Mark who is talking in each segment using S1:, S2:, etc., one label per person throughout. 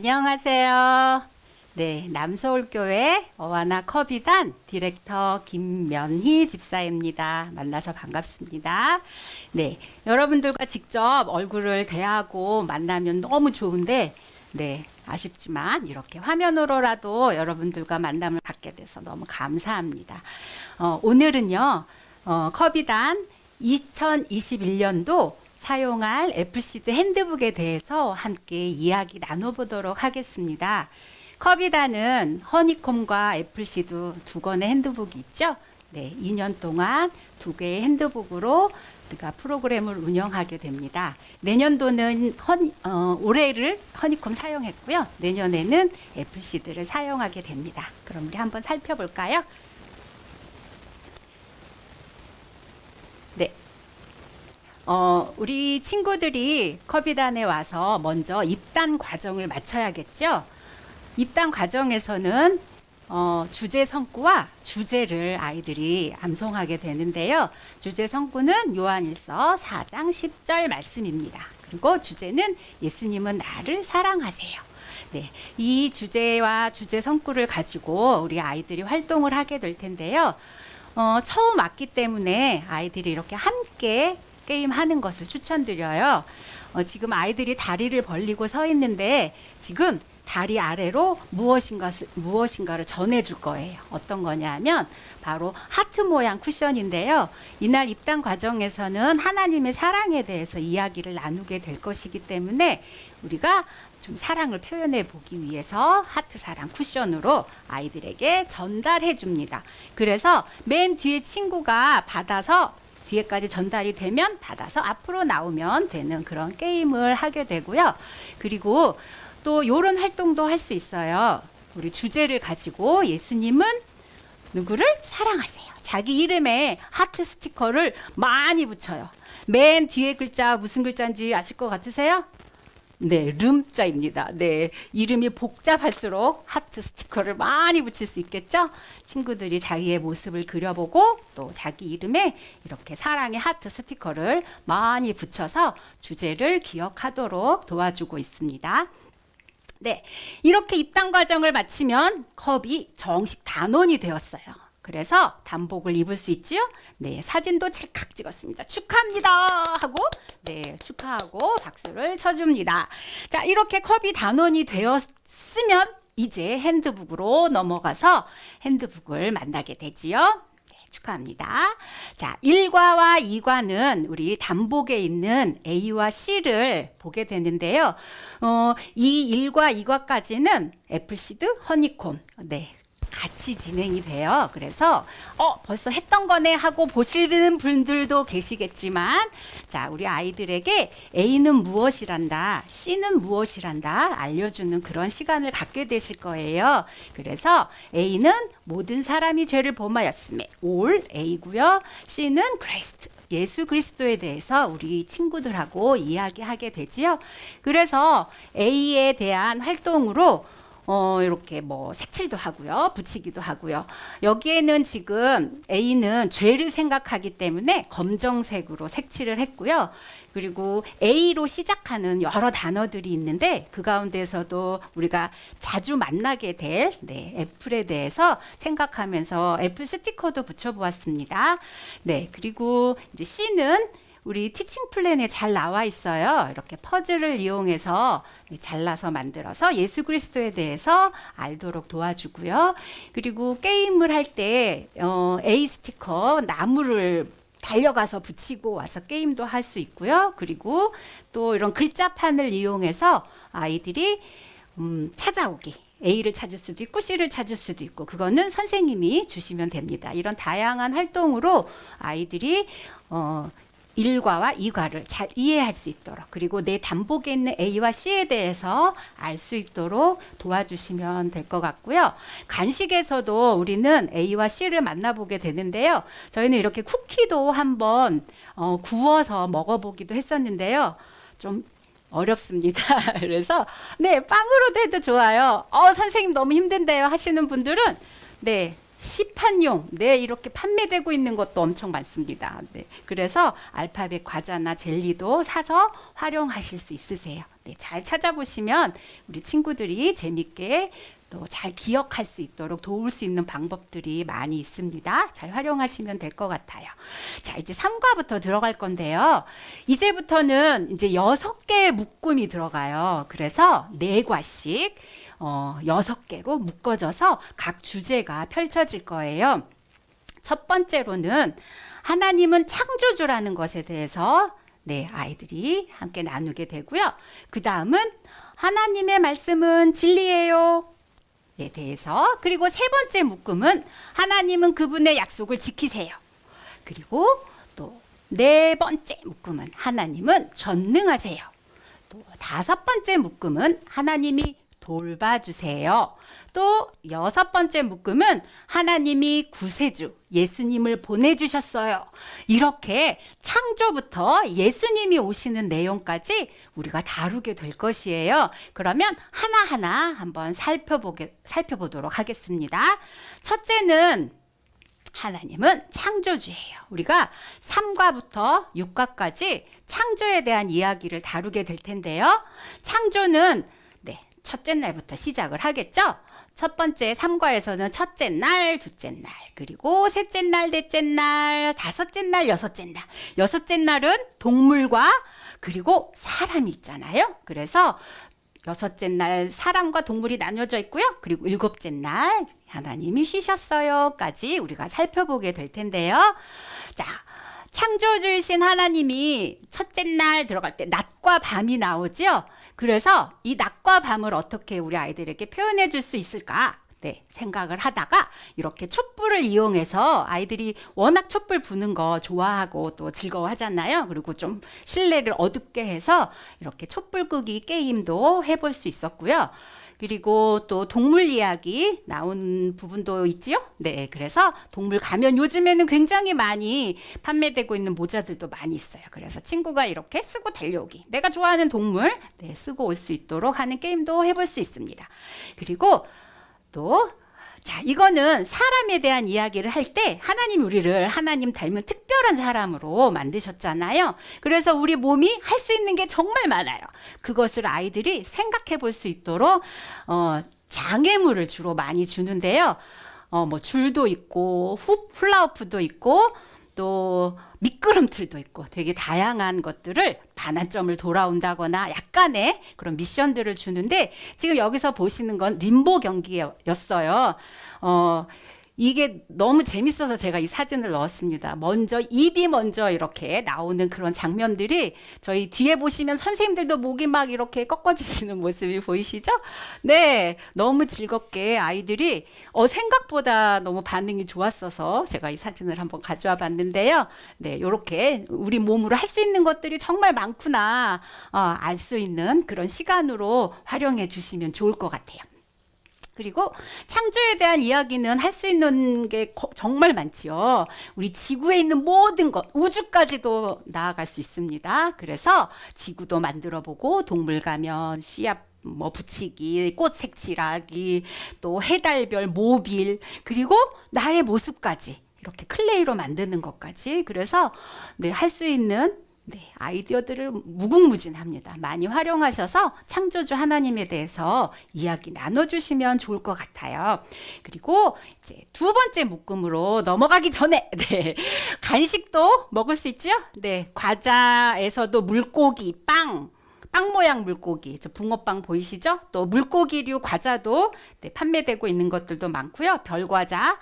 S1: 안녕하세요. 네, 남서울교회 어와나 커비단 디렉터 김면희 집사입니다. 만나서 반갑습니다. 네, 여러분들과 직접 얼굴을 대하고 만나면 너무 좋은데, 네, 아쉽지만 이렇게 화면으로라도 여러분들과 만남을 갖게 돼서 너무 감사합니다. 오늘은요, 커비단 2021년도 사용할 애플시드 핸드북에 대해서 함께 이야기 나눠보도록 하겠습니다. 커비단은 허니콤과 애플시드 두 권의 핸드북이 있죠. 네, 2년 동안 두 개의 핸드북으로 우리가 프로그램을 운영하게 됩니다. 내년도는 올해를 허니콤 사용했고요. 내년에는 애플시드를 사용하게 됩니다. 그럼 우리 한번 살펴볼까요? 네. 우리 친구들이 커비단에 와서 먼저 입단 과정을 마쳐야겠죠? 입단 과정에서는 주제 성구와 주제를 아이들이 암송하게 되는데요. 주제 성구는 요한일서 4장 10절 말씀입니다. 그리고 주제는 예수님은 나를 사랑하세요. 네, 이 주제와 주제 성구를 가지고 우리 아이들이 활동을 하게 될 텐데요. 처음 왔기 때문에 아이들이 이렇게 함께 게임하는 것을 추천드려요. 지금 아이들이 다리를 벌리고 서 있는데 지금 다리 아래로 무엇인가를 전해줄 거예요. 어떤 거냐면 바로 하트 모양 쿠션인데요. 이날 입단 과정에서는 하나님의 사랑에 대해서 이야기를 나누게 될 것이기 때문에 우리가 좀 사랑을 표현해 보기 위해서 하트 사랑 쿠션으로 아이들에게 전달해 줍니다. 그래서 맨 뒤에 친구가 받아서 뒤에까지 전달이 되면 받아서 앞으로 나오면 되는 그런 게임을 하게 되고요. 그리고 또 이런 활동도 할 수 있어요. 우리 주제를 가지고 예수님은 누구를 사랑하세요. 자기 이름에 하트 스티커를 많이 붙여요. 맨 뒤에 글자 무슨 글자인지 아실 것 같으세요? 네, 름자입니다. 네, 이름이 복잡할수록 하트 스티커를 많이 붙일 수 있겠죠? 친구들이 자기의 모습을 그려보고 또 자기 이름에 이렇게 사랑의 하트 스티커를 많이 붙여서 주제를 기억하도록 도와주고 있습니다. 네, 이렇게 입단 과정을 마치면 컵이 정식 단원이 되었어요. 그래서 단복을 입을 수 있지요? 네, 사진도 찰칵 찍었습니다. 축하합니다 하고 네, 축하하고 박수를 쳐줍니다. 자, 이렇게 컵이 단원이 되었으면 이제 핸드북으로 넘어가서 핸드북을 만나게 되지요. 네, 축하합니다. 자, 1과와 2과는 우리 단복에 있는 A와 C를 보게 되는데요. 이 1과 2과까지는 애플시드, 허니콤, 네, 같이 진행이 돼요. 그래서 벌써 했던 거네 하고 보시는 분들도 계시겠지만, 자, 우리 아이들에게 A는 무엇이란다, C는 무엇이란다 알려주는 그런 시간을 갖게 되실 거예요. 그래서 A는 모든 사람이 죄를 범하였음에 all A고요. C는 Christ, 예수 그리스도에 대해서 우리 친구들하고 이야기하게 되지요. 그래서 A에 대한 활동으로 이렇게 뭐 색칠도 하고요, 붙이기도 하고요. 여기에는 지금 A는 죄를 생각하기 때문에 검정색으로 색칠을 했고요. 그리고 A로 시작하는 여러 단어들이 있는데 그 가운데서도 우리가 자주 만나게 될 애플에 대해서 생각하면서 애플 스티커도 붙여보았습니다. 네, 그리고 이제 C는 우리 티칭 플랜에 잘 나와 있어요. 이렇게 퍼즐을 이용해서 잘라서 만들어서 예수 그리스도에 대해서 알도록 도와주고요. 그리고 게임을 할 때 A 스티커 나무를 달려가서 붙이고 와서 게임도 할 수 있고요. 그리고 또 이런 글자판을 이용해서 아이들이 찾아오기, A를 찾을 수도 있고 C를 찾을 수도 있고 그거는 선생님이 주시면 됩니다. 이런 다양한 활동으로 아이들이 1과와 2과를 잘 이해할 수 있도록, 그리고 내 단복에 있는 A와 C에 대해서 알 수 있도록 도와주시면 될 것 같고요. 간식에서도 우리는 A와 C를 만나보게 되는데요. 저희는 이렇게 쿠키도 한번 구워서 먹어보기도 했었는데요. 좀 어렵습니다. 그래서 네, 빵으로도 해도 좋아요. 선생님 너무 힘든데요 하시는 분들은 네, 시판용, 네, 이렇게 판매되고 있는 것도 엄청 많습니다. 네, 그래서 알파벳 과자나 젤리도 사서 활용하실 수 있으세요. 네, 잘 찾아보시면 우리 친구들이 재밌게 또 잘 기억할 수 있도록 도울 수 있는 방법들이 많이 있습니다. 잘 활용하시면 될 것 같아요. 자, 이제 3과부터 들어갈 건데요. 이제부터는 이제 6개의 묶음이 들어가요. 그래서 4과씩 6개로 묶어져서 각 주제가 펼쳐질 거예요. 첫 번째로는 하나님은 창조주라는 것에 대해서 네, 아이들이 함께 나누게 되고요. 그 다음은 하나님의 말씀은 진리예요. 에 대해서, 그리고 세 번째 묶음은 하나님은 그분의 약속을 지키세요. 그리고 또 네 번째 묶음은 하나님은 전능하세요. 또 다섯 번째 묶음은 하나님이 돌봐주세요. 또 여섯 번째 묶음은 하나님이 구세주 예수님을 보내주셨어요. 이렇게 창조부터 예수님이 오시는 내용까지 우리가 다루게 될 것이에요. 그러면 하나하나 한번 살펴보도록 하겠습니다. 첫째는 하나님은 창조주예요. 우리가 3과부터 6과까지 창조에 대한 이야기를 다루게 될 텐데요. 창조는 첫째 날부터 시작을 하겠죠. 첫 번째 3과에서는 첫째 날, 둘째 날, 그리고 셋째 날, 넷째 날, 다섯째 날, 여섯째 날. 여섯째 날은 동물과 그리고 사람이 있잖아요. 그래서 여섯째 날 사람과 동물이 나뉘어져 있고요. 그리고 일곱째 날 하나님이 쉬셨어요까지 우리가 살펴보게 될 텐데요. 자, 창조주이신 하나님이 첫째 날 들어갈 때 낮과 밤이 나오죠. 그래서 이 낮과 밤을 어떻게 우리 아이들에게 표현해 줄 수 있을까? 네, 생각을 하다가 이렇게 촛불을 이용해서 아이들이 워낙 촛불 부는 거 좋아하고 또 즐거워하잖아요. 그리고 좀 실내를 어둡게 해서 이렇게 촛불 끄기 게임도 해볼 수 있었고요. 그리고 또 동물 이야기 나온 부분도 있지요. 네, 그래서 동물 가면 요즘에는 굉장히 많이 판매되고 있는 모자들도 많이 있어요. 그래서 친구가 이렇게 쓰고 달려오기, 내가 좋아하는 동물 쓰고 올 수 있도록 하는 게임도 해볼 수 있습니다. 그리고 또 자, 이거는 사람에 대한 이야기를 할 때 하나님이 우리를 하나님 닮은 특별한 사람으로 만드셨잖아요. 그래서 우리 몸이 할 수 있는 게 정말 많아요. 그것을 아이들이 생각해 볼 수 있도록 장애물을 주로 많이 주는데요. 뭐 줄도 있고 훌라후프도 있고 또 미끄럼틀도 있고 되게 다양한 것들을 반환점을 돌아온다거나 약간의 그런 미션들을 주는데, 지금 여기서 보시는 건 림보 경기였어요. 이게 너무 재밌어서 제가 이 사진을 넣었습니다. 입이 먼저 이렇게 나오는 그런 장면들이, 저희 뒤에 보시면 선생님들도 목이 막 이렇게 꺾어지시는 모습이 보이시죠? 네, 너무 즐겁게 아이들이 생각보다 너무 반응이 좋았어서 제가 이 사진을 한번 가져와 봤는데요. 네, 이렇게 우리 몸으로 할 수 있는 것들이 정말 많구나 알 수 있는 그런 시간으로 활용해 주시면 좋을 것 같아요. 그리고 창조에 대한 이야기는 할 수 있는 게 정말 많지요. 우리 지구에 있는 모든 것, 우주까지도 나아갈 수 있습니다. 그래서 지구도 만들어 보고 동물 가면 씨앗 붙이기, 꽃 색칠하기, 또 해달별 모빌, 그리고 나의 모습까지 이렇게 클레이로 만드는 것까지, 그래서 할 수 있는 아이디어들을 무궁무진합니다. 많이 활용하셔서 창조주 하나님에 대해서 이야기 나눠주시면 좋을 것 같아요. 그리고 이제 두 번째 묶음으로 넘어가기 전에 간식도 먹을 수 있죠? 과자에서도 물고기, 빵 모양 물고기, 붕어빵 보이시죠? 또 물고기류 과자도 판매되고 있는 것들도 많고요. 별과자,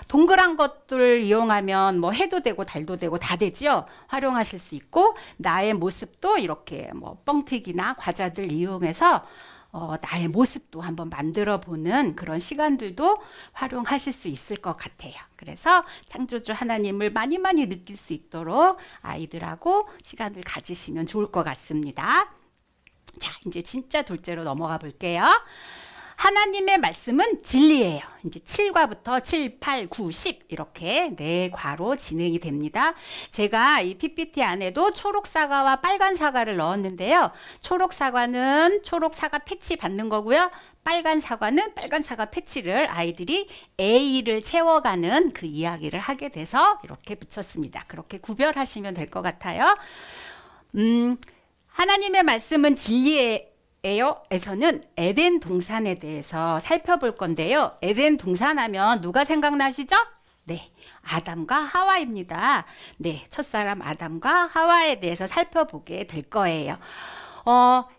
S1: 동그란 것들 이용하면 해도 되고 달도 되고 다 되죠. 활용하실 수 있고, 나의 모습도 이렇게 뻥튀기나 과자들 이용해서 나의 모습도 한번 만들어 보는 그런 시간들도 활용하실 수 있을 것 같아요. 그래서 창조주 하나님을 많이 느낄 수 있도록 아이들하고 시간을 가지시면 좋을 것 같습니다. 자, 이제 진짜 둘째로 넘어가 볼게요. 하나님의 말씀은 진리예요. 이제 7과부터 7, 8, 9, 10 이렇게 4과로 진행이 됩니다. 제가 이 PPT 안에도 초록 사과와 빨간 사과를 넣었는데요. 초록 사과는 초록 사과 패치 받는 거고요. 빨간 사과는 빨간 사과 패치를 아이들이 A를 채워가는 그 이야기를 하게 돼서 이렇게 붙였습니다. 그렇게 구별하시면 될 것 같아요. 하나님의 말씀은 진리예요 에서는 에덴 동산에 대해서 살펴볼 건데요. 에덴 동산하면 누가 생각나시죠? 네, 아담과 하와입니다. 네, 첫사람 아담과 하와에 대해서 살펴보게 될 거예요.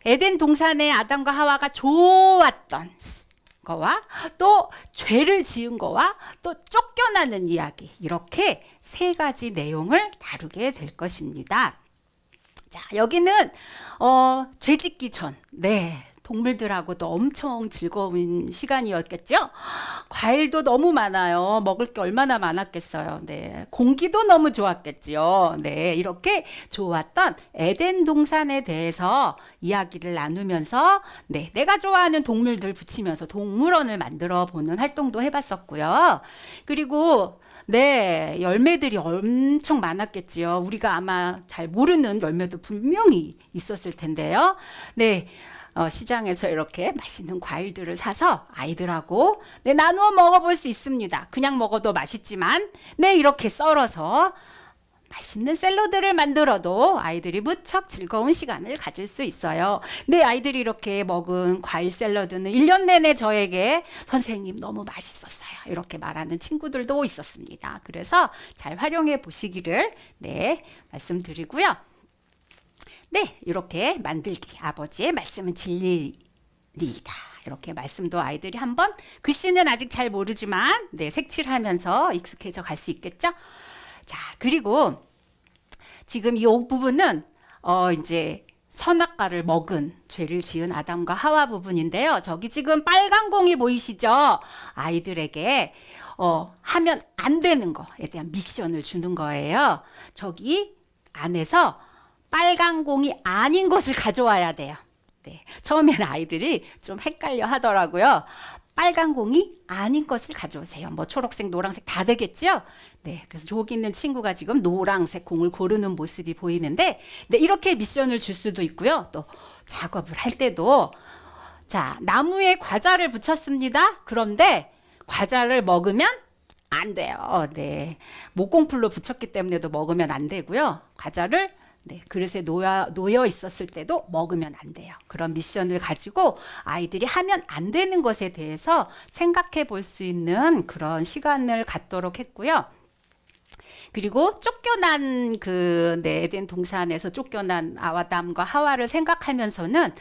S1: 에덴 동산에 아담과 하와가 좋았던 거와 또 죄를 지은 거와 또 쫓겨나는 이야기, 이렇게 세 가지 내용을 다루게 될 것입니다. 자, 여기는 죄 짓기 전, 네, 동물들하고도 엄청 즐거운 시간이었겠죠? 과일도 너무 많아요. 먹을 게 얼마나 많았겠어요. 네, 공기도 너무 좋았겠죠. 네, 이렇게 좋았던 에덴 동산에 대해서 이야기를 나누면서, 네, 내가 좋아하는 동물들 붙이면서 동물원을 만들어 보는 활동도 해봤었고요. 그리고 네, 열매들이 엄청 많았겠지요. 우리가 아마 잘 모르는 열매도 분명히 있었을 텐데요. 네, 시장에서 이렇게 맛있는 과일들을 사서 아이들하고 네, 나누어 먹어볼 수 있습니다. 그냥 먹어도 맛있지만 네, 이렇게 썰어서 맛있는 샐러드를 만들어도 아이들이 무척 즐거운 시간을 가질 수 있어요. 네, 아이들이 이렇게 먹은 과일 샐러드는 1년 내내 저에게 선생님 너무 맛있었어요, 이렇게 말하는 친구들도 있었습니다. 그래서 잘 활용해 보시기를 네, 말씀드리고요. 네, 이렇게 만들기, 아버지의 말씀은 진리이다, 이렇게 말씀도 아이들이 한번, 글씨는 아직 잘 모르지만 네, 색칠하면서 익숙해져 갈 수 있겠죠. 자, 그리고 지금 이 부분은 이제 선악과를 먹은 죄를 지은 아담과 하와 부분인데요. 저기 지금 빨간 공이 보이시죠? 아이들에게 하면 안 되는 거에 대한 미션을 주는 거예요. 저기 안에서 빨간 공이 아닌 것을 가져와야 돼요. 네, 처음에는 아이들이 좀 헷갈려 하더라고요. 빨간 공이 아닌 것을 가져오세요. 뭐 초록색, 노란색 다 되겠죠? 네, 그래서 저기 있는 친구가 지금 노란색 공을 고르는 모습이 보이는데, 네, 이렇게 미션을 줄 수도 있고요. 또 작업을 할 때도, 자, 나무에 과자를 붙였습니다. 그런데 과자를 먹으면 안 돼요. 네, 목공풀로 붙였기 때문에도 먹으면 안 되고요. 과자를 네, 그릇에 놓여 있었을 때도 먹으면 안 돼요. 그런 미션을 가지고 아이들이 하면 안 되는 것에 대해서 생각해 볼 수 있는 그런 시간을 갖도록 했고요. 그리고 쫓겨난 네, 에덴 동산에서 쫓겨난 아담과 하와를 생각하면서는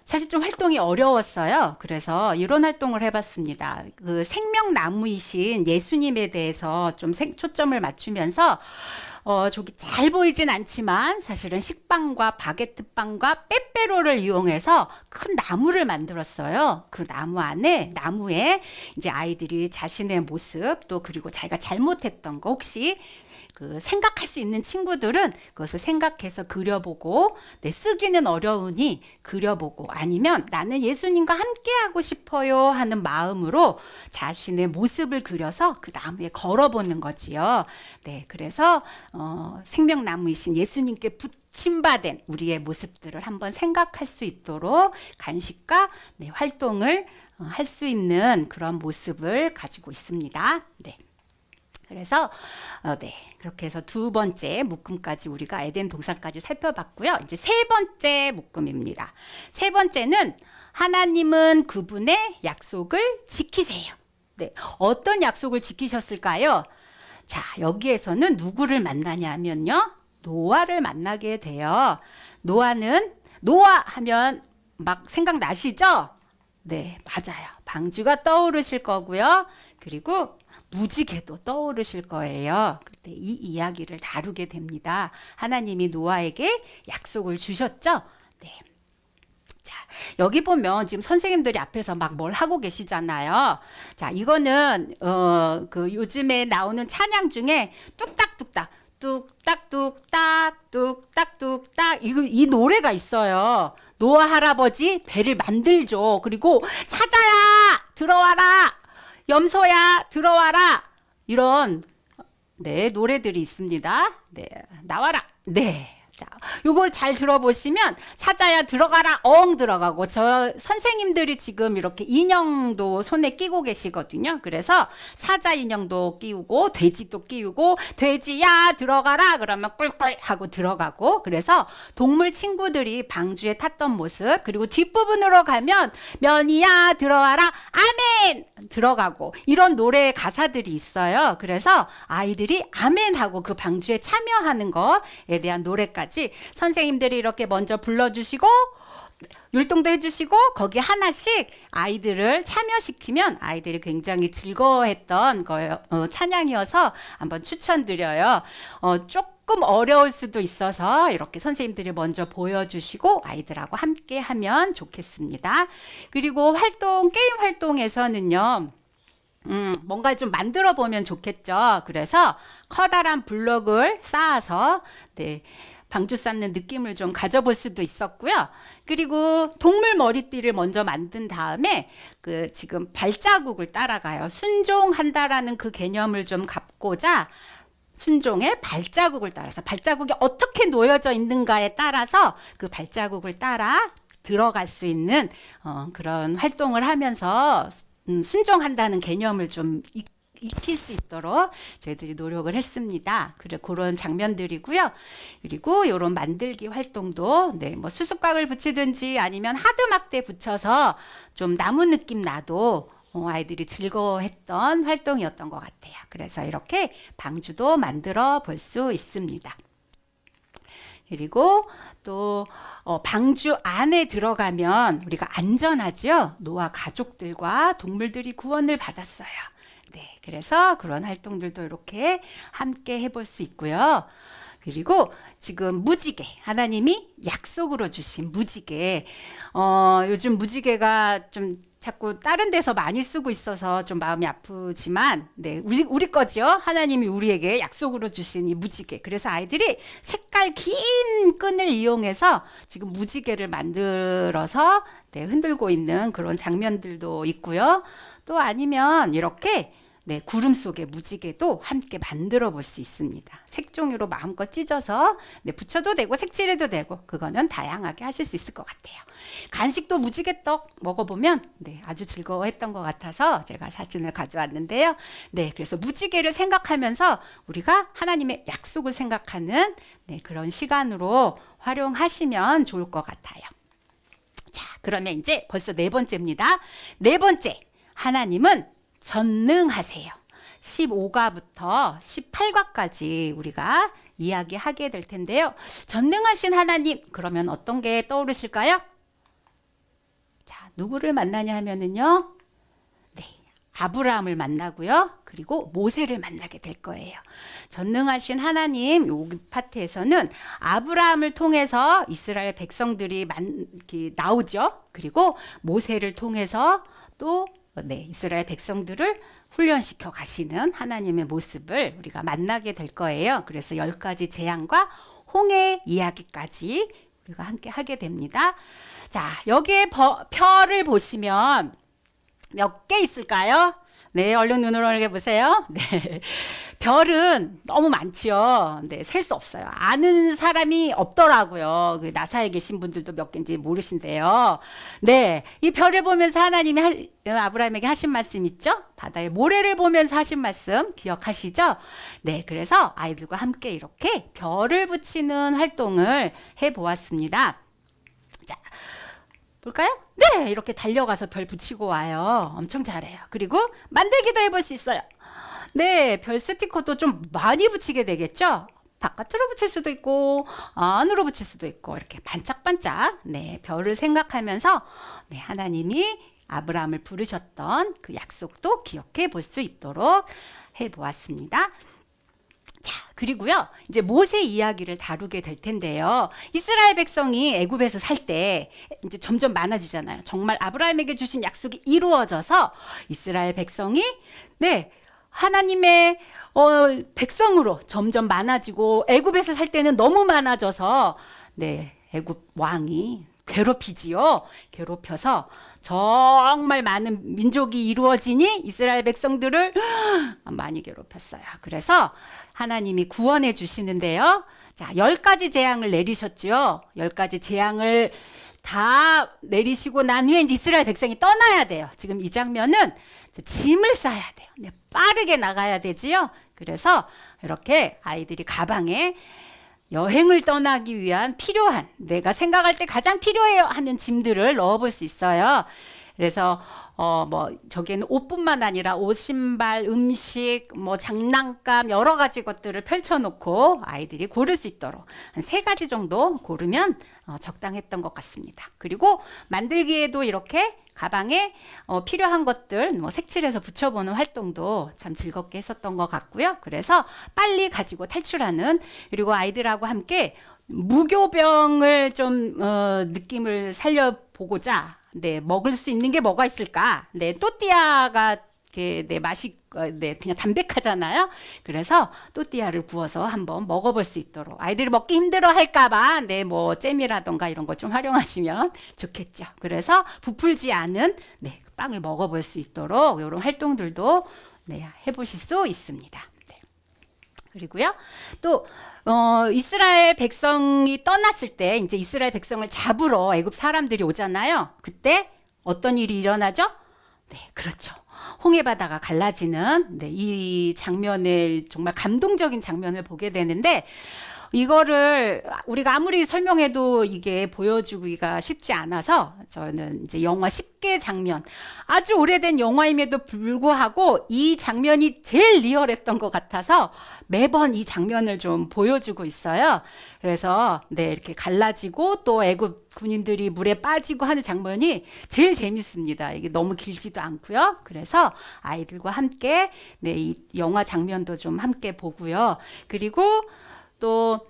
S1: 사실 좀 활동이 어려웠어요. 그래서 이런 활동을 해봤습니다. 그 생명나무이신 예수님에 대해서 좀 초점을 맞추면서 저기 잘 보이진 않지만 사실은 식빵과 바게트빵과 빼빼로를 이용해서 큰 나무를 만들었어요. 그 나무에 이제 아이들이 자신의 모습, 또 그리고 자기가 잘못했던 거, 혹시 그 생각할 수 있는 친구들은 그것을 생각해서 그려보고, 네, 쓰기는 어려우니 그려보고, 아니면 나는 예수님과 함께하고 싶어요 하는 마음으로 자신의 모습을 그려서 그 나무에 걸어보는 거지요. 네, 그래서 생명나무이신 예수님께 붙임받은 우리의 모습들을 한번 생각할 수 있도록 간식과 네, 활동을 할 수 있는 그런 모습을 가지고 있습니다. 네. 그래서 네, 그렇게 해서 두 번째 묶음까지 우리가 에덴 동산까지 살펴봤고요. 이제 세 번째 묶음입니다. 세 번째는 하나님은 그분의 약속을 지키세요. 네, 어떤 약속을 지키셨을까요? 자, 여기에서는 누구를 만나냐면요, 노아를 만나게 돼요. 노아 하면 막 생각나시죠? 네, 맞아요. 방주가 떠오르실 거고요. 그리고 무지개도 떠오르실 거예요. 그때 이 이야기를 다루게 됩니다. 하나님이 노아에게 약속을 주셨죠? 네. 자, 여기 보면 지금 선생님들이 앞에서 막 뭘 하고 계시잖아요. 자, 이거는 그 요즘에 나오는 찬양 중에 뚝딱뚝딱 뚝딱뚝딱 뚝딱뚝딱 이 노래가 있어요. 노아 할아버지 배를 만들죠. 그리고 사자야 들어와라, 염소야 들어와라, 이런 네, 노래들이 있습니다. 네, 나와라. 네, 자, 요걸 잘 들어보시면 사자야 들어가라 엉 들어가고 저 선생님들이 지금 이렇게 인형도 손에 끼고 계시거든요. 그래서 사자 인형도 끼우고 돼지도 끼우고 돼지야 들어가라 그러면 꿀꿀 하고 들어가고 그래서 동물 친구들이 방주에 탔던 모습 그리고 뒷부분으로 가면 면이야 들어와라 아멘 들어가고 이런 노래 가사들이 있어요. 그래서 아이들이 아멘 하고 그 방주에 참여하는 것에 대한 노래까지 선생님들이 이렇게 먼저 불러주시고 율동도 해주시고 거기 하나씩 아이들을 참여시키면 아이들이 굉장히 즐거워했던 거예요. 찬양이어서 한번 추천드려요. 조금 어려울 수도 있어서 이렇게 선생님들이 먼저 보여주시고 아이들하고 함께 하면 좋겠습니다. 그리고 게임 활동에서는요. 뭔가 좀 만들어 보면 좋겠죠. 그래서 커다란 블럭을 쌓아서 방주 쌓는 느낌을 좀 가져볼 수도 있었고요. 그리고 동물 머리띠를 먼저 만든 다음에 지금 발자국을 따라가요. 순종한다라는 그 개념을 좀 갖고자 순종의 발자국을 따라서 발자국이 어떻게 놓여져 있는가에 따라서 그 발자국을 따라 들어갈 수 있는 그런 활동을 하면서 순종한다는 개념을 좀 익힐 수 있도록 저희들이 노력을 했습니다. 그런 장면들이고요. 그리고 이런 만들기 활동도 뭐 수수깡을 붙이든지 아니면 하드막대 붙여서 좀 나무 느낌 나도 아이들이 즐거워했던 활동이었던 것 같아요. 그래서 이렇게 방주도 만들어 볼 수 있습니다. 그리고 또 방주 안에 들어가면 우리가 안전하죠. 노아 가족들과 동물들이 구원을 받았어요. 네, 그래서 그런 활동들도 이렇게 함께 해볼 수 있고요. 그리고 지금 무지개, 하나님이 약속으로 주신 무지개. 요즘 무지개가 좀 자꾸 다른 데서 많이 쓰고 있어서 좀 마음이 아프지만, 네, 우리 거죠. 하나님이 우리에게 약속으로 주신 이 무지개. 그래서 아이들이 색깔 긴 끈을 이용해서 지금 무지개를 만들어서 흔들고 있는 그런 장면들도 있고요. 또 아니면 이렇게 구름 속의 무지개도 함께 만들어 볼 수 있습니다. 색종이로 마음껏 찢어서 붙여도 되고 색칠해도 되고 그거는 다양하게 하실 수 있을 것 같아요. 간식도 무지개떡 먹어보면 아주 즐거워했던 것 같아서 제가 사진을 가져왔는데요. 그래서 무지개를 생각하면서 우리가 하나님의 약속을 생각하는 그런 시간으로 활용하시면 좋을 것 같아요. 자, 그러면 이제 벌써 네 번째입니다. 네 번째, 하나님은 전능하세요. 15과부터 18과까지 우리가 이야기하게 될 텐데요. 전능하신 하나님, 그러면 어떤 게 떠오르실까요? 자, 누구를 만나냐 하면은요. 아브라함을 만나고요. 그리고 모세를 만나게 될 거예요. 전능하신 하나님 여기 파트에서는 아브라함을 통해서 이스라엘 백성들이 나오죠. 그리고 모세를 통해서 또 이스라엘 백성들을 훈련시켜 가시는 하나님의 모습을 우리가 만나게 될 거예요. 그래서 10가지 재앙과 홍해 이야기까지 우리가 함께 하게 됩니다. 자, 여기에 별을 보시면 몇 개 있을까요? 네, 얼른 눈으로 보세요. 네. 별은 너무 많지요. 셀 수 없어요. 아는 사람이 없더라고요. 나사에 계신 분들도 몇 개인지 모르신대요. 이 별을 보면서 하나님이 아브라함에게 하신 말씀 있죠? 바다의 모래를 보면서 하신 말씀 기억하시죠? 그래서 아이들과 함께 이렇게 별을 붙이는 활동을 해보았습니다. 자, 볼까요? 이렇게 달려가서 별 붙이고 와요. 엄청 잘해요. 그리고 만들기도 해볼 수 있어요. 별 스티커도 좀 많이 붙이게 되겠죠? 바깥으로 붙일 수도 있고 안으로 붙일 수도 있고 이렇게 반짝반짝 별을 생각하면서 하나님이 아브라함을 부르셨던 그 약속도 기억해 볼 수 있도록 해보았습니다. 자, 그리고요, 이제 모세 이야기를 다루게 될 텐데요. 이스라엘 백성이 애굽에서 살 때 이제 점점 많아지잖아요. 정말 아브라함에게 주신 약속이 이루어져서 이스라엘 백성이 하나님의 백성으로 점점 많아지고 애굽에서 살 때는 너무 많아져서 애굽 왕이 괴롭히지요. 괴롭혀서 정말 많은 민족이 이루어지니 이스라엘 백성들을 많이 괴롭혔어요. 그래서 하나님이 구원해 주시는데요. 자, 10가지 재앙을 내리셨죠. 10가지 재앙을 다 내리시고 난 후에 이제 이스라엘 백성이 떠나야 돼요. 지금 이 장면은 짐을 싸야 돼요. 네, 빠르게 나가야 되지요. 그래서 이렇게 아이들이 가방에 여행을 떠나기 위한 필요한, 내가 생각할 때 가장 필요해요 하는 짐들을 넣어볼 수 있어요. 그래서 뭐 저기에는 옷뿐만 아니라 옷, 신발, 음식, 뭐 장난감 여러 가지 것들을 펼쳐놓고 아이들이 고를 수 있도록 한 3가지 정도 고르면 적당했던 것 같습니다. 그리고 만들기에도 이렇게 가방에 필요한 것들 뭐 색칠해서 붙여보는 활동도 참 즐겁게 했었던 것 같고요. 그래서 빨리 가지고 탈출하는, 그리고 아이들하고 함께 무교병을 좀 느낌을 살려보고자 네, 먹을 수 있는 게 뭐가 있을까? 네, 또띠아가 네, 맛이 네, 그냥 담백하잖아요. 그래서 또띠아를 구워서 한번 먹어볼 수 있도록, 아이들이 먹기 힘들어 할까봐 네, 뭐 잼이라던가 이런 거 좀 활용하시면 좋겠죠. 그래서 부풀지 않은 네, 빵을 먹어볼 수 있도록 이런 활동들도 네, 해보실 수 있습니다. 네. 그리고요, 또 이스라엘 백성이 떠났을 때 이제 이스라엘 백성을 잡으러 애굽 사람들이 오잖아요. 그때 어떤 일이 일어나죠? 네, 그렇죠. 홍해 바다가 갈라지는 네, 이 장면을, 정말 감동적인 장면을 보게 되는데, 이거를 우리가 아무리 설명해도 이게 보여주기가 쉽지 않아서 저는 이제 영화 10개 장면, 아주 오래된 영화임에도 불구하고 이 장면이 제일 리얼했던 것 같아서 매번 이 장면을 좀 보여주고 있어요. 그래서 네, 이렇게 갈라지고 또 애굽 군인들이 물에 빠지고 하는 장면이 제일 재밌습니다. 이게 너무 길지도 않고요. 그래서 아이들과 함께 네, 이 영화 장면도 좀 함께 보고요. 그리고 또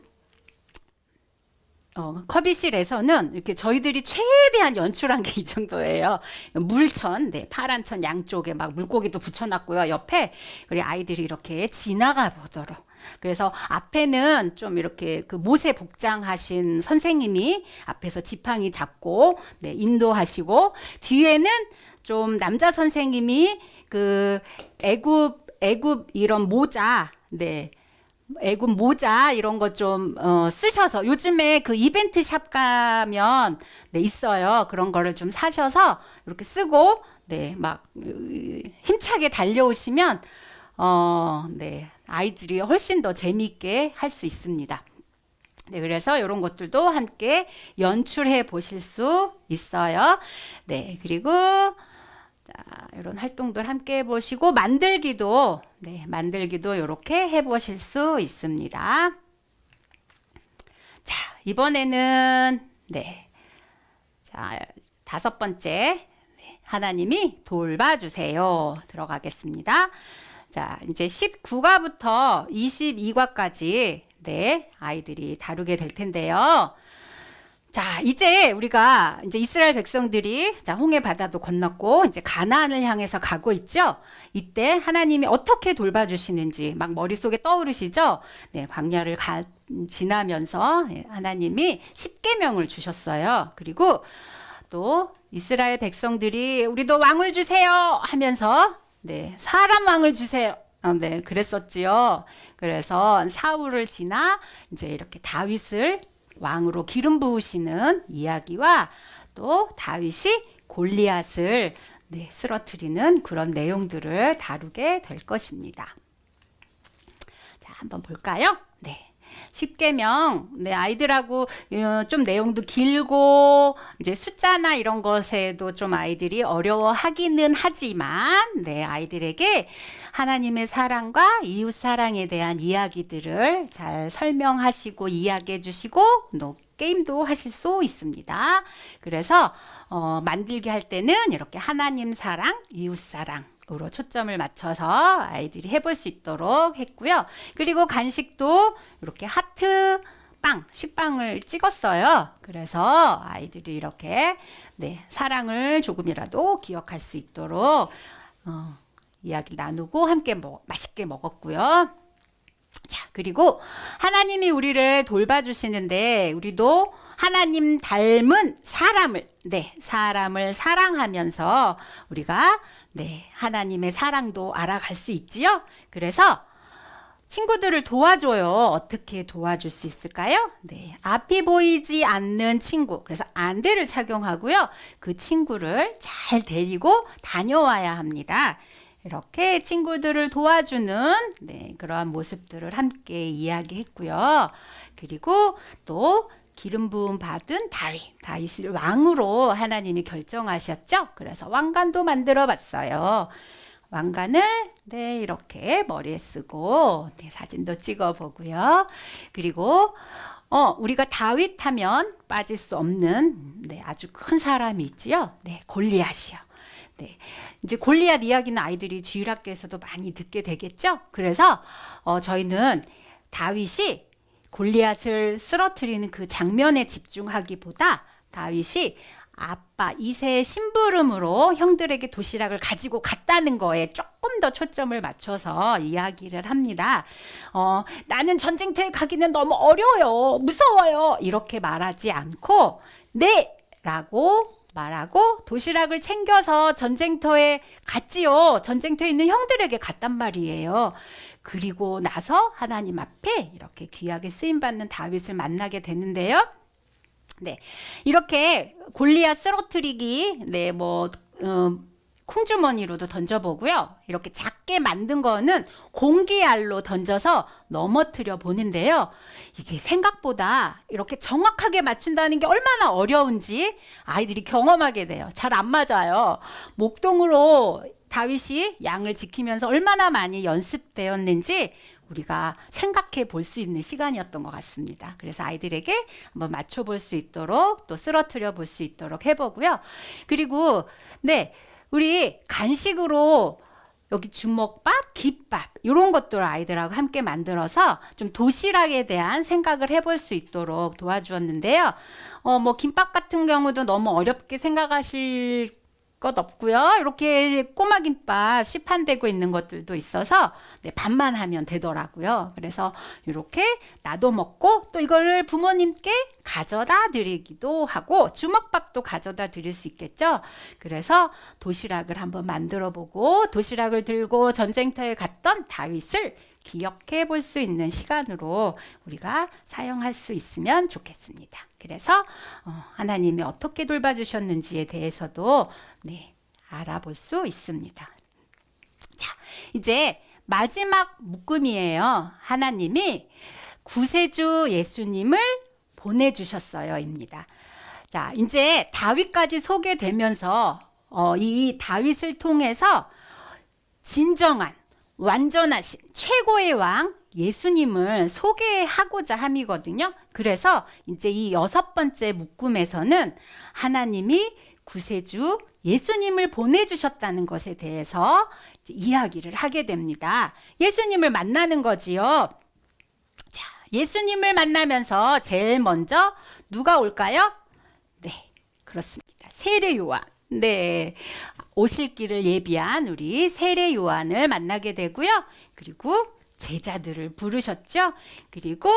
S1: 커비실에서는 이렇게 저희들이 최대한 연출한 게 이 정도예요. 물천, 네, 파란 천 양쪽에 막 물고기도 붙여놨고요. 옆에 그리고 아이들이 이렇게 지나가 보도록. 그래서 앞에는 좀 이렇게 그 모세 복장하신 선생님이 앞에서 지팡이 잡고 네, 인도하시고, 뒤에는 좀 남자 선생님이 그 애굽 이런 모자, 네, 애굽 모자 이런 거 좀 쓰셔서, 요즘에 그 이벤트 샵 가면 네, 있어요. 그런 거를 좀 사셔서 이렇게 쓰고 네, 막 힘차게 달려오시면 네, 아이들이 훨씬 더 재미있게 할 수 있습니다. 네, 그래서 이런 것들도 함께 연출해 보실 수 있어요. 네, 그리고 자, 이런 활동들 함께 해보시고, 만들기도 이렇게 해보실 수 있습니다. 자, 이번에는 네, 자, 5번째 네, 하나님이 돌봐주세요 들어가겠습니다. 자, 이제 19과부터 22과까지 네, 아이들이 다루게 될 텐데요. 자, 이제 우리가 이제 이스라엘 백성들이 자, 홍해 바다도 건넜고 이제 가나안을 향해서 가고 있죠. 이때 하나님이 어떻게 돌봐주시는지 막 머릿속에 떠오르시죠? 네, 광야를 지나면서 하나님이 10계명을 주셨어요. 그리고 또 이스라엘 백성들이 우리도 왕을 주세요 하면서 네, 사람 왕을 주세요. 네, 그랬었지요. 그래서 사울을 지나 이제 이렇게 다윗을 왕으로 기름 부으시는 이야기와 또 다윗이 골리앗을 네, 쓰러뜨리는 그런 내용들을 다루게 될 것입니다. 자, 한번 볼까요? 네. 10계명, 네, 아이들하고 좀 내용도 길고 이제 숫자나 이런 것에도 좀 아이들이 어려워하기는 하지만 네, 아이들에게 하나님의 사랑과 이웃 사랑에 대한 이야기들을 잘 설명하시고 이야기해 주시고 또 게임도 하실 수 있습니다. 그래서 만들기 할 때는 이렇게 하나님 사랑, 이웃 사랑 으로 초점을 맞춰서 아이들이 해볼 수 있도록 했고요. 그리고 간식도 이렇게 하트 빵, 식빵을 찍었어요. 그래서 아이들이 이렇게 네, 사랑을 조금이라도 기억할 수 있도록 이야기를 나누고 함께 맛있게 먹었고요. 자, 그리고 하나님이 우리를 돌봐주시는데 우리도 하나님 닮은 사람을 사랑하면서 우리가 네, 하나님의 사랑도 알아갈 수 있지요. 그래서 친구들을 도와줘요. 어떻게 도와줄 수 있을까요? 네, 앞이 보이지 않는 친구. 그래서 안대를 착용하고요. 그 친구를 잘 데리고 다녀와야 합니다. 이렇게 친구들을 도와주는 그러한 모습들을 함께 이야기했고요. 그리고 또 기름 부음 받은 다윗을 왕으로 하나님이 결정하셨죠. 그래서 왕관도 만들어 봤어요. 왕관을 이렇게 머리에 쓰고 사진도 찍어 보고요. 그리고 우리가 다윗 하면 빠질 수 없는 아주 큰 사람이 있지요. 골리앗이요. 이제 골리앗 이야기는 아이들이 주일학교에서도 많이 듣게 되겠죠. 그래서 저희는 다윗이 골리앗을 쓰러뜨리는 그 장면에 집중하기보다 다윗이 아빠 이새의 심부름으로 형들에게 도시락을 가지고 갔다는 거에 조금 더 초점을 맞춰서 이야기를 합니다. 나는 전쟁터에 가기는 너무 어려워요. 무서워요. 이렇게 말하지 않고 네! 라고 말하고 도시락을 챙겨서 전쟁터에 갔지요. 전쟁터에 있는 형들에게 갔단 말이에요. 그리고 나서 하나님 앞에 이렇게 귀하게 쓰임받는 다윗을 만나게 되는데요. 이렇게 골리앗 쓰러뜨리기, 콩주머니로도 던져보고요. 이렇게 작게 만든 거는 공기알로 던져서 넘어뜨려 보는데요. 이게 생각보다 이렇게 정확하게 맞춘다는 게 얼마나 어려운지 아이들이 경험하게 돼요. 잘 안 맞아요. 목동으로 다윗이 양을 지키면서 얼마나 많이 연습되었는지 우리가 생각해 볼 수 있는 시간이었던 것 같습니다. 그래서 아이들에게 한번 맞춰볼 수 있도록 또 쓰러뜨려 볼 수 있도록 해보고요. 그리고 우리 간식으로 여기 주먹밥, 김밥 이런 것들 아이들하고 함께 만들어서 좀 도시락에 대한 생각을 해볼 수 있도록 도와주었는데요. 김밥 같은 경우도 너무 어렵게 생각하실 것 없고요. 이렇게 꼬마 김밥 시판되고 있는 것들도 있어서 밥만 하면 되더라고요. 그래서 이렇게 나도 먹고 또 이거를 부모님께 가져다 드리기도 하고 주먹밥도 가져다 드릴 수 있겠죠. 그래서 도시락을 한번 만들어 보고 도시락을 들고 전쟁터에 갔던 다윗을 기억해 볼 수 있는 시간으로 우리가 사용할 수 있으면 좋겠습니다. 그래서 하나님이 어떻게 돌봐주셨는지에 대해서도 알아볼 수 있습니다. 자, 이제 마지막 묶음이에요. 하나님이 구세주 예수님을 보내주셨어요 입니다. 자, 이제 다윗까지 소개되면서 이 다윗을 통해서 진정한 완전하신 최고의 왕 예수님을 소개하고자 함이거든요. 그래서 이제 이 6번째 묶음에서는 하나님이 구세주 예수님을 보내주셨다는 것에 대해서 이야기를 하게 됩니다. 예수님을 만나는 거지요. 자, 예수님을 만나면서 제일 먼저 누가 올까요? 네, 그렇습니다. 세례 요한. 오실 길을 예비한 우리 세례 요한을 만나게 되고요. 그리고 제자들을 부르셨죠. 그리고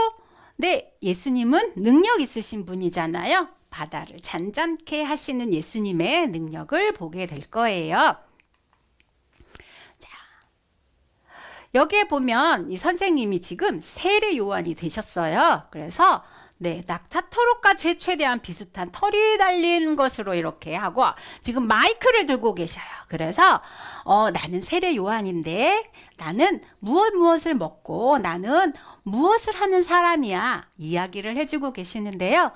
S1: 예수님은 능력 있으신 분이잖아요. 바다를 잔잔케 하시는 예수님의 능력을 보게 될 거예요. 자, 여기에 보면 이 선생님이 지금 세례 요한이 되셨어요. 그래서 낙타토록과 최대한 비슷한 털이 달린 것으로 이렇게 하고 지금 마이크를 들고 계셔요. 그래서 나는 세례 요한인데 나는 무엇을 먹고 나는 무엇을 하는 사람이야 이야기를 해주고 계시는데요.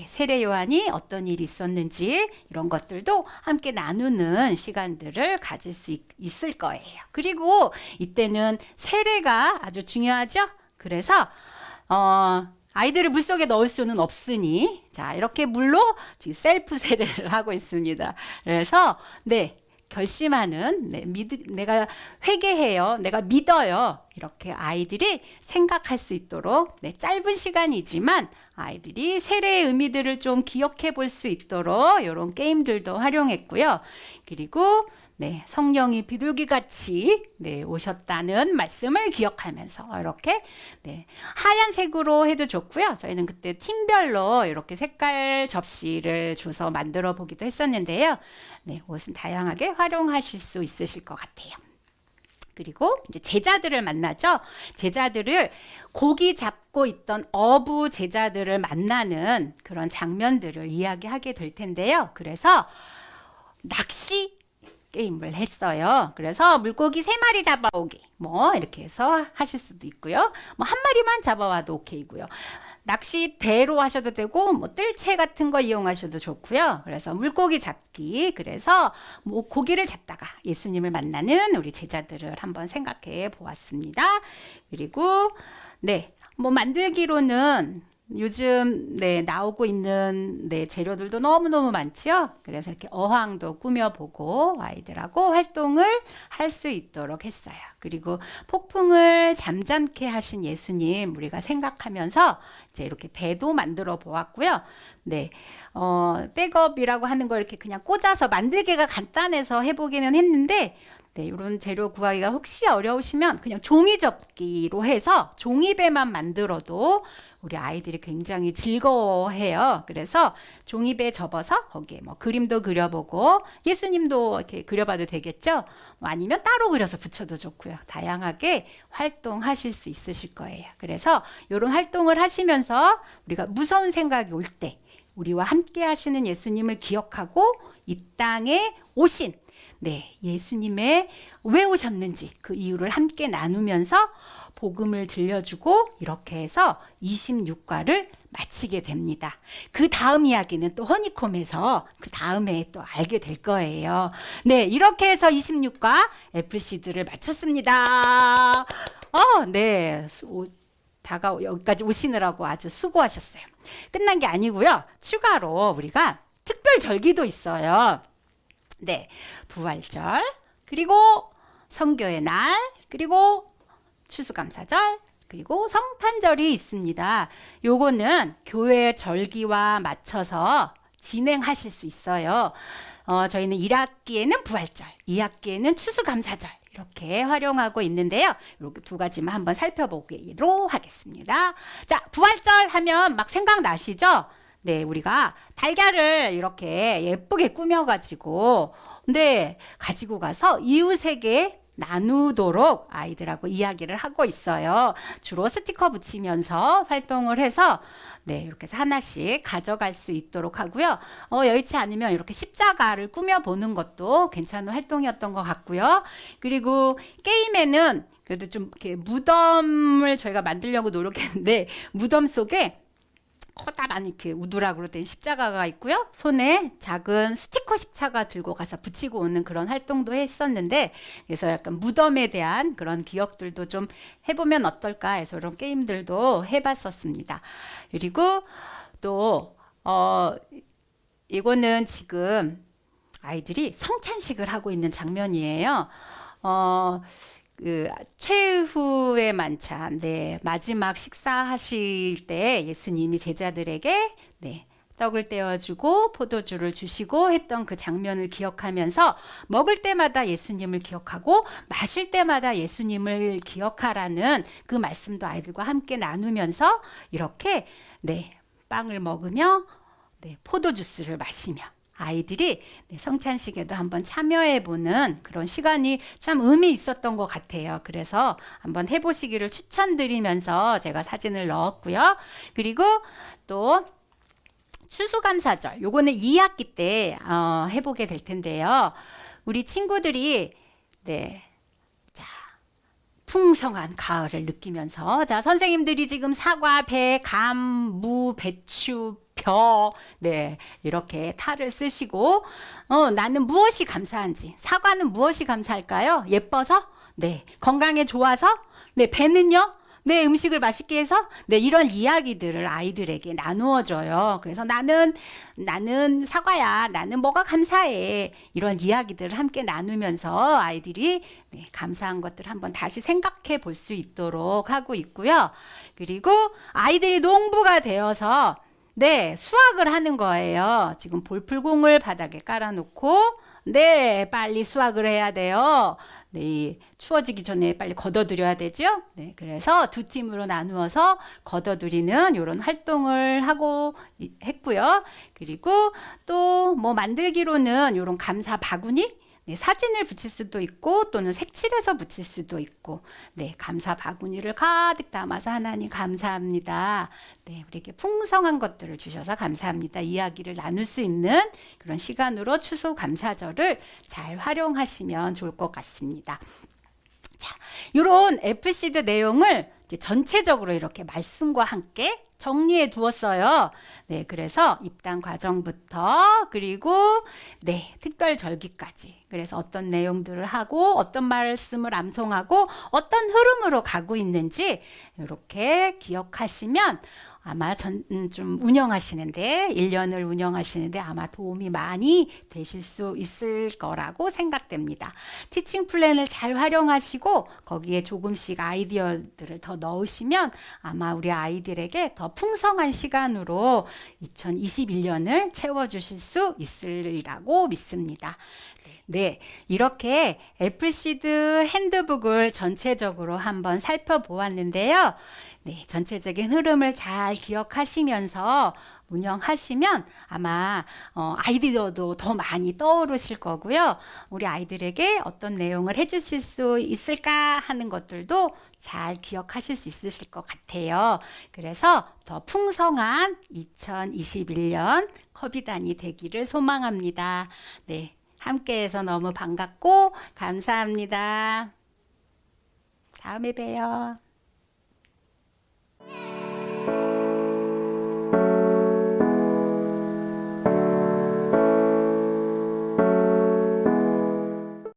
S1: 세례 요한이 어떤 일이 있었는지 이런 것들도 함께 나누는 시간들을 가질 수 있을 거예요. 그리고 이때는 세례가 아주 중요하죠. 그래서 아이들을 물속에 넣을 수는 없으니 자 이렇게 물로 지금 셀프 세례를 하고 있습니다. 그래서 결심하는 내가 회개해요. 내가 믿어요. 이렇게 아이들이 생각할 수 있도록 짧은 시간이지만 아이들이 세례의 의미들을 좀 기억해 볼 수 있도록 이런 게임들도 활용했고요. 그리고 성령이 비둘기같이 오셨다는 말씀을 기억하면서 이렇게 하얀색으로 해도 좋고요. 저희는 그때 팀별로 이렇게 색깔 접시를 줘서 만들어 보기도 했었는데요. 옷은 다양하게 활용하실 수 있으실 것 같아요. 그리고 이제 제자들을 만나죠. 제자들을 고기 잡고 있던 어부 제자들을 만나는 그런 장면들을 이야기하게 될 텐데요. 그래서 낚시 게임을 했어요. 그래서 물고기 3마리 잡아오기 뭐 이렇게 해서 하실 수도 있고요. 뭐 한 마리만 잡아와도 오케이고요. 낚시대로 하셔도 되고 뭐 뜰채 같은 거 이용하셔도 좋고요. 그래서 물고기 잡기. 그래서 뭐 고기를 잡다가 예수님을 만나는 우리 제자들을 한번 생각해 보았습니다. 그리고 네, 뭐 만들기로는 요즘 나오고 있는 재료들도 너무너무 많지요. 그래서 이렇게 어항도 꾸며보고 아이들하고 활동을 할 수 있도록 했어요. 그리고 폭풍을 잠잠케 하신 예수님 우리가 생각하면서 이제 이렇게 배도 만들어 보았고요. 백업이라고 하는 거 이렇게 그냥 꽂아서 만들기가 간단해서 해보기는 했는데 이런 재료 구하기가 혹시 어려우시면 그냥 종이 접기로 해서 종이배만 만들어도 우리 아이들이 굉장히 즐거워해요. 그래서 종이배 접어서 거기에 뭐 그림도 그려보고 예수님도 이렇게 그려봐도 되겠죠. 아니면 따로 그려서 붙여도 좋고요. 다양하게 활동하실 수 있으실 거예요. 그래서 이런 활동을 하시면서 우리가 무서운 생각이 올 때 우리와 함께 하시는 예수님을 기억하고 이 땅에 오신 예수님의 왜 오셨는지 그 이유를 함께 나누면서 복음을 들려주고 이렇게 해서 26과를 마치게 됩니다. 그 다음 이야기는 또 허니콤에서 그 다음에 또 알게 될 거예요. 이렇게 해서 26과 FC들을 마쳤습니다. 여기까지 오시느라고 아주 수고하셨어요. 끝난 게 아니고요. 추가로 우리가 특별 절기도 있어요. 부활절, 그리고 성교의 날, 그리고 추수감사절, 그리고 성탄절이 있습니다. 요거는 교회 절기와 맞춰서 진행하실 수 있어요. 저희는 1학기에는 부활절, 2학기에는 추수감사절 이렇게 활용하고 있는데요. 이렇게 두 가지만 한번 살펴보기로 하겠습니다. 자, 부활절 하면 막 생각나시죠? 우리가 달걀을 이렇게 예쁘게 꾸며가지고 가지고 가서 이웃에게 나누도록 아이들하고 이야기를 하고 있어요. 주로 스티커 붙이면서 활동을 해서 이렇게 해서 하나씩 가져갈 수 있도록 하고요. 여의치 않으면 이렇게 십자가를 꾸며보는 것도 괜찮은 활동이었던 것 같고요. 그리고 게임에는 그래도 좀 이렇게 무덤을 저희가 만들려고 노력했는데 무덤 속에 커다란 이렇게 우두락으로 된 십자가가 있고요. 손에 작은 스티커 십자가 들고 가서 붙이고 오는 그런 활동도 했었는데 그래서 약간 무덤에 대한 그런 기억들도 좀 해보면 어떨까 해서 이런 게임들도 해봤었습니다. 그리고 또 이거는 지금 아이들이 성찬식을 하고 있는 장면이에요. 최후의 만찬, 마지막 식사하실 때 예수님이 제자들에게 떡을 떼어주고 포도주를 주시고 했던 그 장면을 기억하면서 먹을 때마다 예수님을 기억하고 마실 때마다 예수님을 기억하라는 그 말씀도 아이들과 함께 나누면서 이렇게 빵을 먹으며 포도주스를 마시며 아이들이 성찬식에도 한번 참여해보는 그런 시간이 참 의미 있었던 것 같아요. 그래서 한번 해보시기를 추천드리면서 제가 사진을 넣었고요. 그리고 또 추수감사절, 요거는 2학기 때 해보게 될 텐데요. 우리 친구들이 풍성한 가을을 느끼면서 선생님들이 지금 사과, 배, 감, 무, 배추, 벼 이렇게 탈을 쓰시고 나는 무엇이 감사한지 사과는 무엇이 감사할까요? 예뻐서? 건강에 좋아서? 배는요? 음식을 맛있게 해서 이런 이야기들을 아이들에게 나누어줘요. 그래서 나는 사과야. 나는 뭐가 감사해. 이런 이야기들을 함께 나누면서 아이들이 감사한 것들을 한번 다시 생각해 볼 수 있도록 하고 있고요. 그리고 아이들이 농부가 되어서 수확을 하는 거예요. 지금 볼풀공을 바닥에 깔아놓고 빨리 수확을 해야 돼요. 추워지기 전에 빨리 걷어들여야 되죠. 그래서 두 팀으로 나누어서 걷어들이는 이런 활동을 하고 했고요. 그리고 또 뭐 만들기로는 이런 감사 바구니 네, 사진을 붙일 수도 있고 또는 색칠해서 붙일 수도 있고 네, 감사 바구니를 가득 담아서 하나님 감사합니다. 네, 우리에게 풍성한 것들을 주셔서 감사합니다. 이야기를 나눌 수 있는 그런 시간으로 추수감사절을 잘 활용하시면 좋을 것 같습니다. 자, 이런 애플시드 내용을 이제 전체적으로 이렇게 말씀과 함께 정리해 두었어요. 네, 그래서 입단 과정부터 그리고 네, 특별 절기까지. 그래서 어떤 내용들을 하고 어떤 말씀을 암송하고 어떤 흐름으로 가고 있는지 이렇게 기억하시면 아마 좀 운영하시는데 1년을 운영하시는데 아마 도움이 많이 되실 수 있을 거라고 생각됩니다. 티칭 플랜을 잘 활용하시고 거기에 조금씩 아이디어들을 더 넣으시면 아마 우리 아이들에게 더 풍성한 시간으로 2021년을 채워주실 수 있으리라고 믿습니다. 네, 이렇게 애플시드 핸드북을 전체적으로 한번 살펴보았는데요. 네, 전체적인 흐름을 잘 기억하시면서 운영하시면 아마 아이디어도 더 많이 떠오르실 거고요. 우리 아이들에게 어떤 내용을 해주실 수 있을까 하는 것들도 잘 기억하실 수 있으실 것 같아요. 그래서 더 풍성한 2021년 커비단이 되기를 소망합니다. 네, 함께해서 너무 반갑고 감사합니다. 다음에 봬요.